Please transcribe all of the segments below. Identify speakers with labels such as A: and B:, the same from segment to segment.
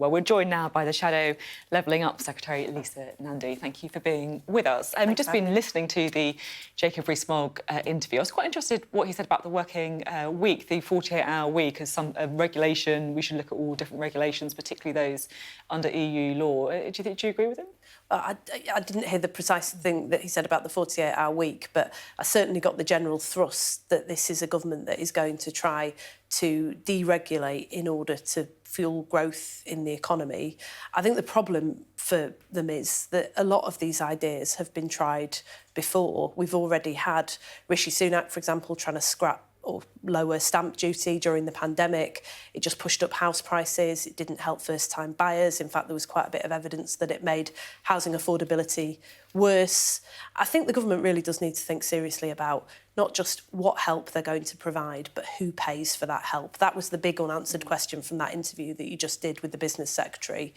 A: Well, we're joined now by the Shadow Levelling Up Secretary, Lisa Nandy. Thank you for being with us. We've just been listening to the Jacob Rees-Mogg interview. I was quite interested what he said about the working week, the 48-hour week as some regulation. We should look at all different regulations, particularly those under EU law. Do you agree with him?
B: I didn't hear the precise thing that he said about the 48-hour week, but I certainly got the general thrust that this is a government that is going to try to deregulate in order to fuel growth in the economy. I think the problem for them is that a lot of these ideas have been tried before. We've already had Rishi Sunak, for example, trying to scrap or lower stamp duty during the pandemic. It just pushed up house prices. It didn't help first-time buyers. In fact, there was quite a bit of evidence that it made housing affordability worse. I think the government really does need to think seriously about not just what help they're going to provide, but who pays for that help. That was the big unanswered question from that interview that you just did with the business secretary.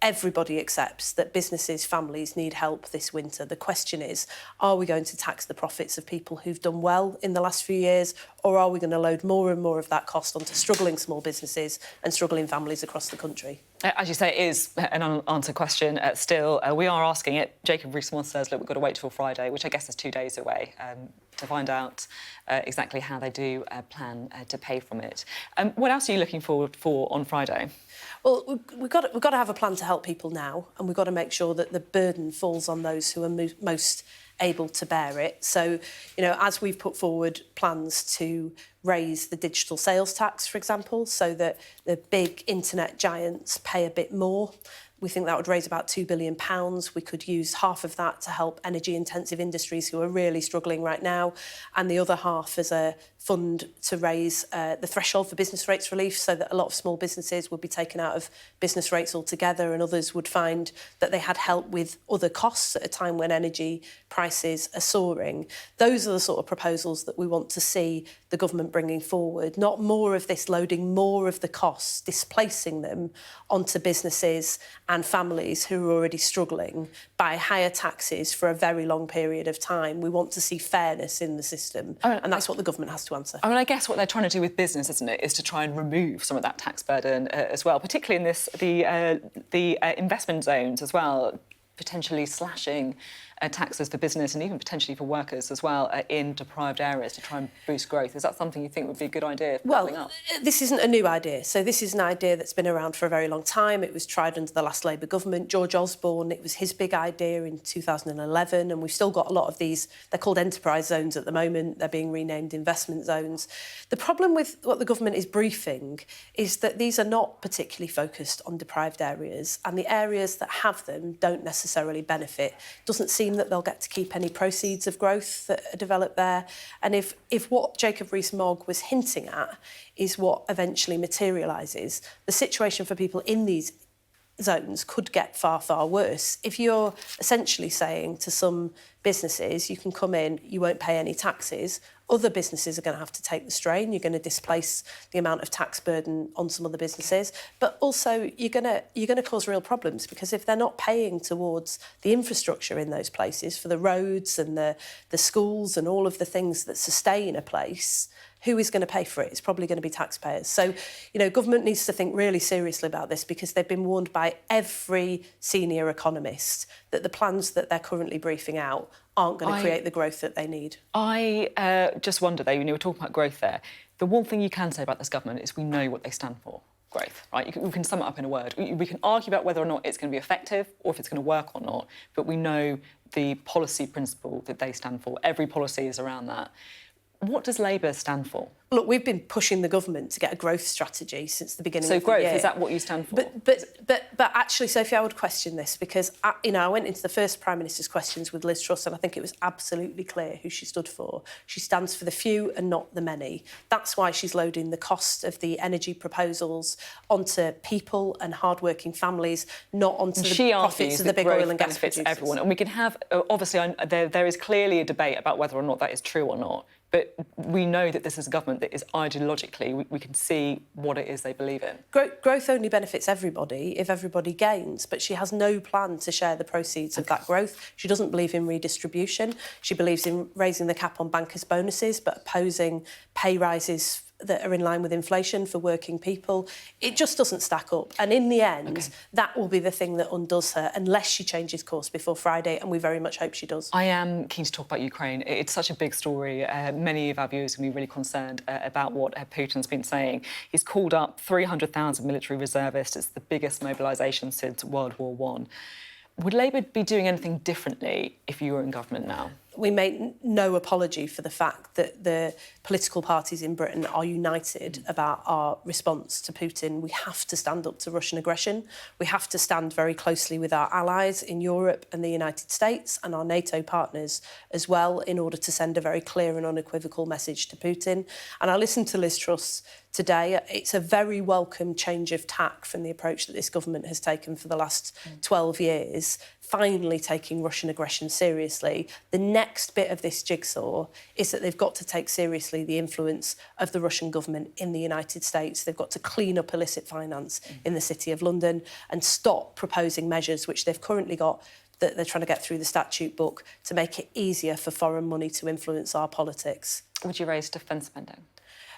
B: Everybody accepts that businesses, families need help this winter. The question is, are we going to tax the profits of people who've done well in the last few years, or are we going to load more and more of that cost onto struggling small businesses and struggling families across the country?
A: As you say, it is an unanswered question still. We are asking it. Jacob Rees-Mogg says, look, we've got to wait till Friday, which I guess is 2 days away, to find out exactly how they do plan to pay from it. What else are you looking forward for on Friday?
B: Well, we've got to have a plan to help people now, and we've got to make sure that the burden falls on those who are most able to bear it. So, as we've put forward plans to raise the digital sales tax, for example, so that the big internet giants pay a bit more. We think that would raise about £2 billion. We could use half of that to help energy-intensive industries who are really struggling right now, and the other half as a fund to raise the threshold for business rates relief so that a lot of small businesses would be taken out of business rates altogether and others would find that they had help with other costs at a time when energy prices are soaring. Those are the sort of proposals that we want to see the government bringing forward, not more of this loading more of the costs, displacing them onto businesses and families who are already struggling by higher taxes for a very long period of time. We want to see fairness in the system, and that's what the government has to answer.
A: I mean, I guess what they're trying to do with business, isn't it, is to try and remove some of that tax burden as well, particularly in the investment zones as well, potentially slashing taxes for business and even potentially for workers as well in deprived areas to try and boost growth. Is that something you think would be a good idea?
B: Well, this isn't a new idea. So this is an idea that's been around for a very long time. It was tried under the last Labour government. George Osborne, it was his big idea in 2011, and we've still got a lot of these. They're called enterprise zones at the moment. They're being renamed investment zones. The problem with what the government is briefing is that these are not particularly focused on deprived areas, and the areas that have them don't necessarily benefit. It doesn't seem that they'll get to keep any proceeds of growth that are developed there. And if what Jacob Rees-Mogg was hinting at is what eventually materialises, the situation for people in these zones could get far, far worse. If you're essentially saying to some businesses, you can come in, you won't pay any taxes, other businesses are going to have to take the strain. You're going to displace the amount of tax burden on some other businesses, but also you're going to cause real problems, because if they're not paying towards the infrastructure in those places for the roads and the schools and all of the things that sustain a place, who is going to pay for it? It's probably going to be taxpayers. So, government needs to think really seriously about this, because they've been warned by every senior economist that the plans that they're currently briefing out aren't going to create the growth that they need.
A: I just wonder, though, we're talking about growth there. The one thing you can say about this government is we know what they stand for. Growth, right? We can sum it up in a word. We can argue about whether or not it's going to be effective or if it's going to work or not, but we know the policy principle that they stand for. Every policy is around that. What does Labour stand for? Look,
B: we've been pushing the government to get a growth strategy since the beginning of the
A: year. So
B: growth,
A: is that what you stand for?
B: But actually, Sophie, I would question this, because, I went into the first Prime Minister's questions with Liz Truss, and I think it was absolutely clear who she stood for. She stands for the few and not the many. That's why she's loading the cost of the energy proposals onto people and hard-working families, not onto the profits of the big oil and gas producers.
A: Everyone. And we can have, obviously, there is clearly a debate about whether or not that is true or not. But we know that this is a government that is ideologically, we can see what it is they believe in.
B: Growth only benefits everybody if everybody gains, but she has no plan to share the proceeds of that growth. She doesn't believe in redistribution. She believes in raising the cap on bankers' bonuses, but opposing pay rises that are in line with inflation for working people. It just doesn't stack up. And in the end, that will be the thing that undoes her, unless she changes course before Friday, and we very much hope she does.
A: I am keen to talk about Ukraine. It's such a big story. Many of our viewers will be really concerned about what Putin's been saying. He's called up 300,000 military reservists. It's the biggest mobilisation since World War I. Would Labour be doing anything differently if you were in government now?
B: We make no apology for the fact that the political parties in Britain are united about our response to Putin. We have to stand up to Russian aggression. We have to stand very closely with our allies in Europe and the United States and our NATO partners as well, in order to send a very clear and unequivocal message to Putin. And I listened to Liz Truss today. It's a very welcome change of tack from the approach that this government has taken for the last 12 years, finally taking Russian aggression seriously. The next bit of this jigsaw is that they've got to take seriously the influence of the Russian government in the United States. They've got to clean up illicit finance in the City of London and stop proposing measures which they've currently got that they're trying to get through the statute book to make it easier for foreign money to influence our politics.
A: Would you raise defence spending?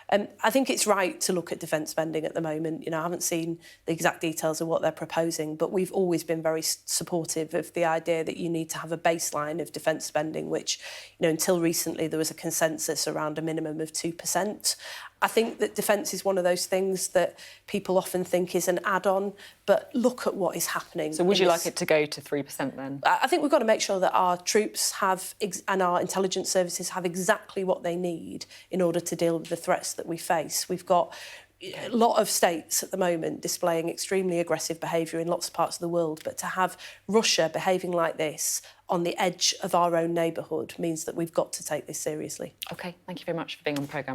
B: I think it's right to look at defence spending at the moment. You know, I haven't seen the exact details of what they're proposing, but we've always been very supportive of the idea that you need to have a baseline of defence spending, which, you know, until recently there was a consensus around a minimum of 2%. I think that defence is one of those things that people often think is an add-on, but look at what is happening.
A: So would you like it to go to 3% then?
B: I think we've got to make sure that our troops have and our intelligence services have exactly what they need in order to deal with the threats that we face. We've got a lot of states at the moment displaying extremely aggressive behaviour in lots of parts of the world, but to have Russia behaving like this on the edge of our own neighbourhood means that we've got to take this seriously.
A: OK, thank you very much for being on the programme.